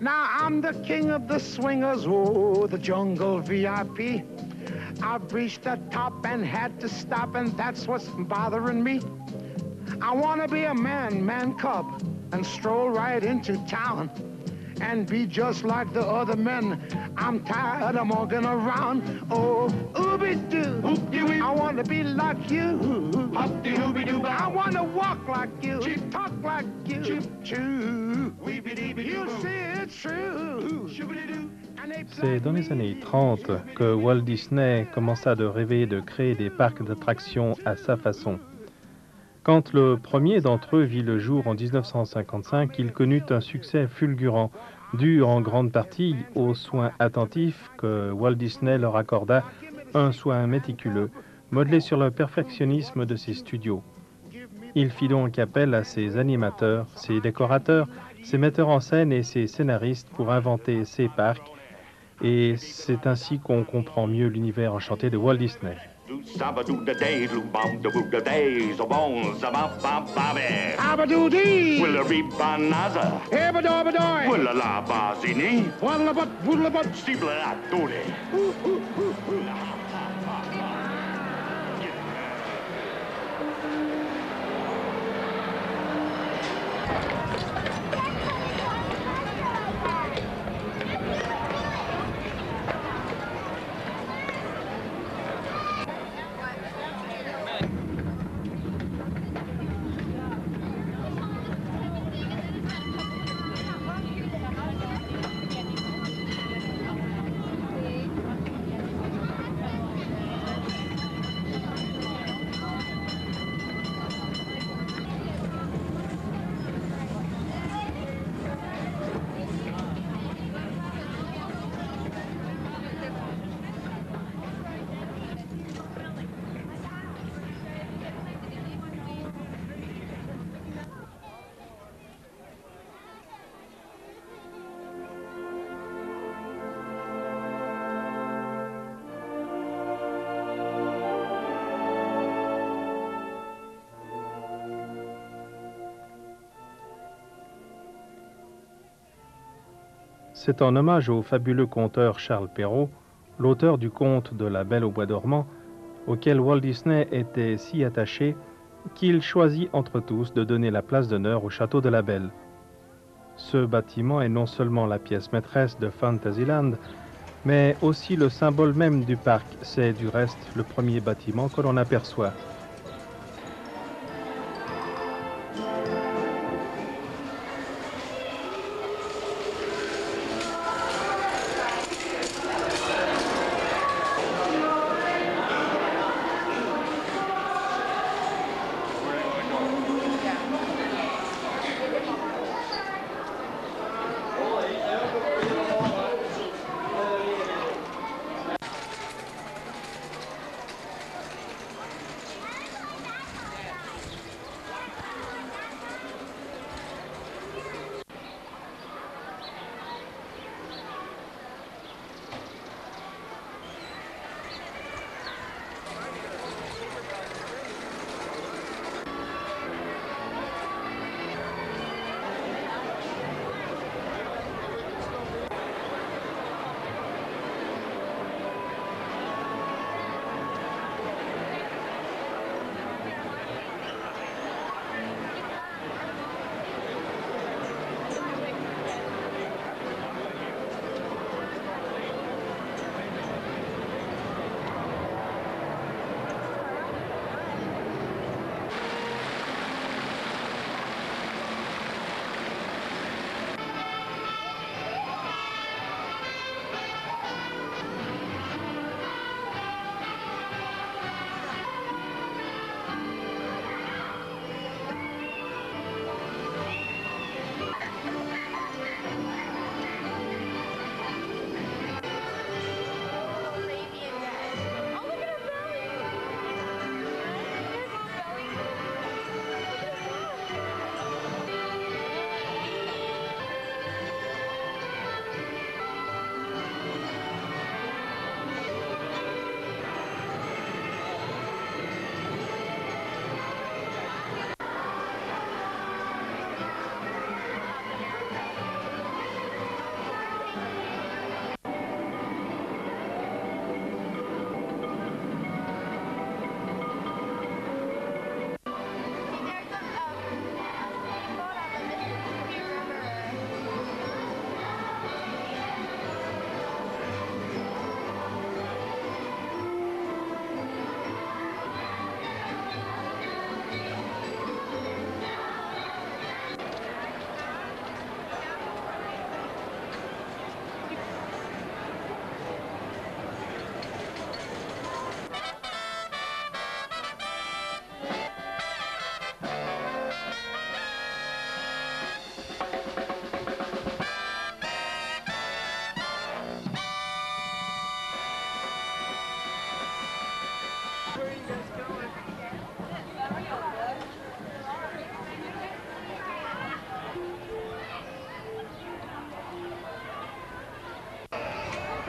Now I'm the king of the swingers, oh, the jungle VIP. I've reached the top and had to stop, and that's what's bothering me. I want to be a man cub, and stroll right into town and be just like the other men. I'm tired of walking around. Oh, ooby-doo, I want to be like you. I want to walk like you, talk like you. You see it's true. C'est dans les années 30 que Walt Disney commença de rêver de créer des parcs d'attractions à sa façon. Quand le premier d'entre eux vit le jour en 1955, il connut un succès fulgurant, dû en grande partie aux soins attentifs que Walt Disney leur accorda, un soin méticuleux, modelé sur le perfectionnisme de ses studios. Il fit donc appel à ses animateurs, ses décorateurs, ses metteurs en scène et ses scénaristes pour inventer ces parcs, et c'est ainsi qu'on comprend mieux l'univers enchanté de Walt Disney. C'est en hommage au fabuleux conteur Charles Perrault, l'auteur du conte de La Belle au bois dormant, auquel Walt Disney était si attaché qu'il choisit entre tous de donner la place d'honneur au château de la Belle. Ce bâtiment est non seulement la pièce maîtresse de Fantasyland, mais aussi le symbole même du parc. C'est du reste le premier bâtiment que l'on aperçoit.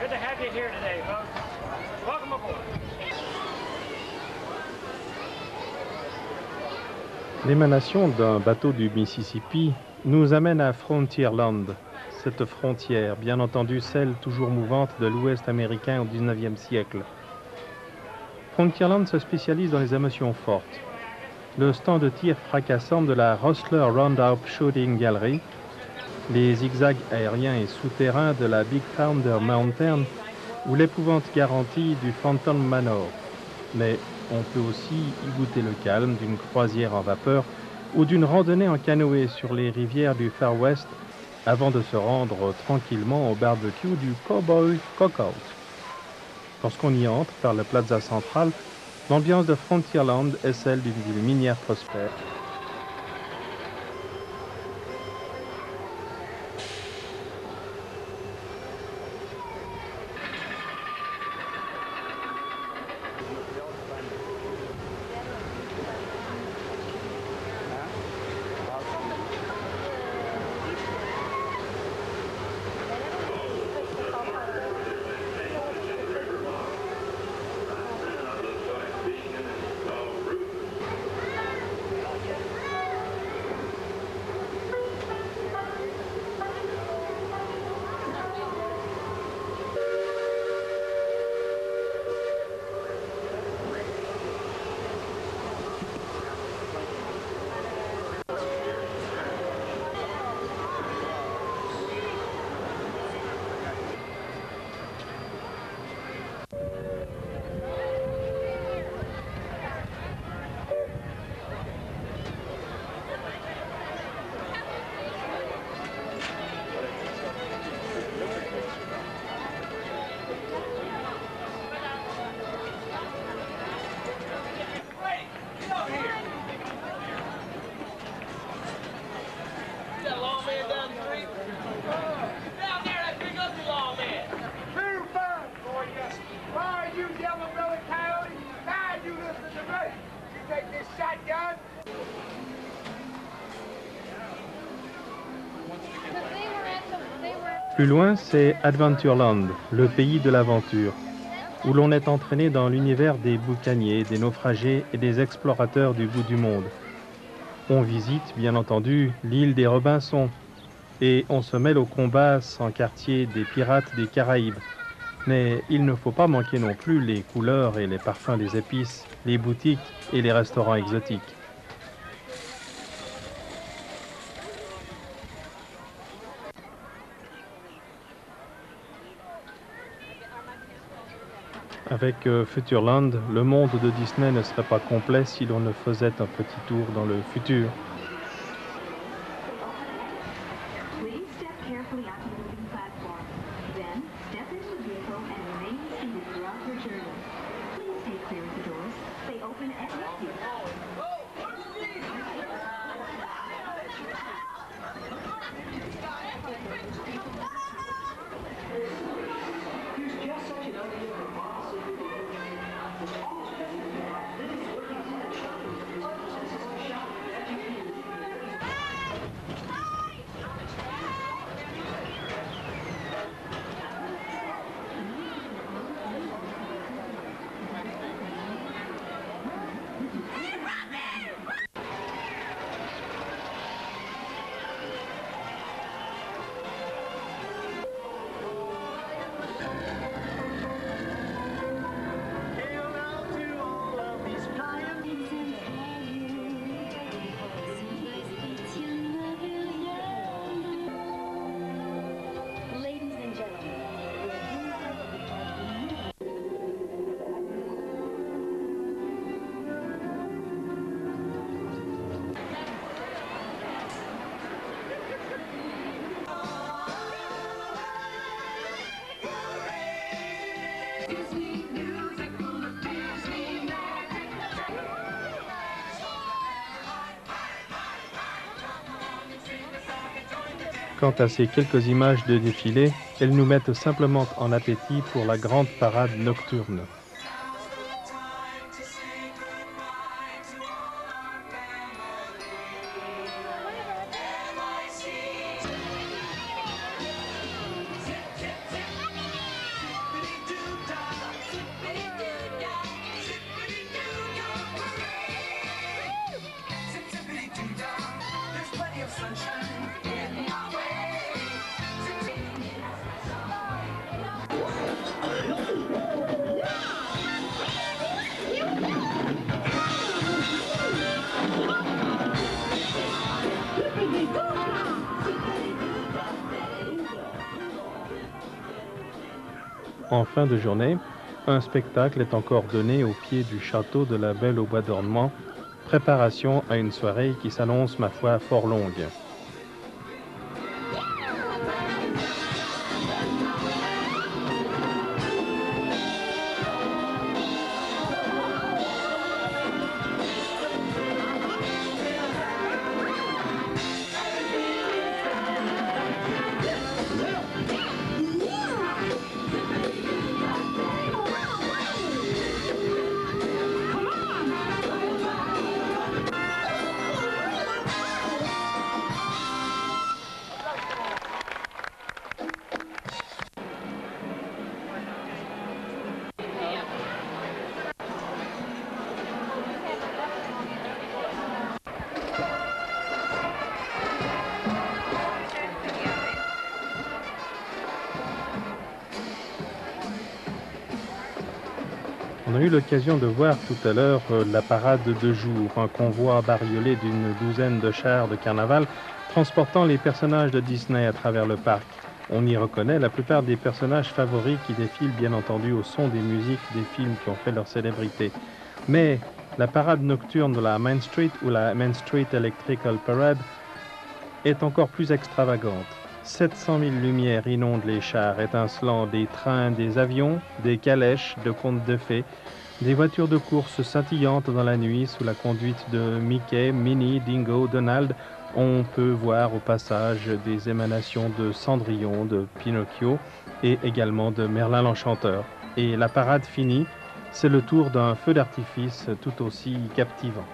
Good to have you here today, folks. Welcome aboard. L'émanation d'un bateau du Mississippi nous amène à Frontierland, cette frontière, bien entendu celle toujours mouvante de l'Ouest américain au XIXe siècle. Frontierland se spécialise dans les émotions fortes. Le stand de tir fracassant de la Rosler Roundup Shooting Gallery, les zigzags aériens et souterrains de la Big Thunder Mountain ou l'épouvante garantie du Phantom Manor. Mais on peut aussi y goûter le calme d'une croisière en vapeur ou d'une randonnée en canoë sur les rivières du Far West avant de se rendre tranquillement au barbecue du Cowboy Cookout. Lorsqu'on y entre par le plaza central, l'ambiance de Frontierland est celle d'une ville minière prospère. Plus loin, c'est Adventureland, le pays de l'aventure, où l'on est entraîné dans l'univers des boucaniers, des naufragés et des explorateurs du bout du monde. On visite, bien entendu, l'île des Robinson, et on se mêle au combat sans quartier des pirates des Caraïbes. Mais il ne faut pas manquer non plus les couleurs et les parfums des épices, les boutiques et les restaurants exotiques. Avec Futureland, le monde de Disney ne serait pas complet si l'on ne faisait un petit tour dans le futur. Quant à ces quelques images de défilé, elles nous mettent simplement en appétit pour la grande parade nocturne. En fin de journée, un spectacle est encore donné au pied du château de la Belle au Bois d'Ornement, préparation à une soirée qui s'annonce, ma foi, fort longue. On a eu l'occasion de voir tout à l'heure la parade de jour, un convoi bariolé d'une douzaine de chars de carnaval transportant les personnages de Disney à travers le parc. On y reconnaît la plupart des personnages favoris qui défilent bien entendu au son des musiques des films qui ont fait leur célébrité. Mais la parade nocturne de la Main Street ou la Main Street Electrical Parade est encore plus extravagante. 700 000 lumières inondent les chars, étincelant des trains, des avions, des calèches de contes de fées, des voitures de course scintillantes dans la nuit sous la conduite de Mickey, Minnie, Dingo, Donald. On peut voir au passage des émanations de Cendrillon, de Pinocchio et également de Merlin l'Enchanteur. Et la parade finie, c'est le tour d'un feu d'artifice tout aussi captivant.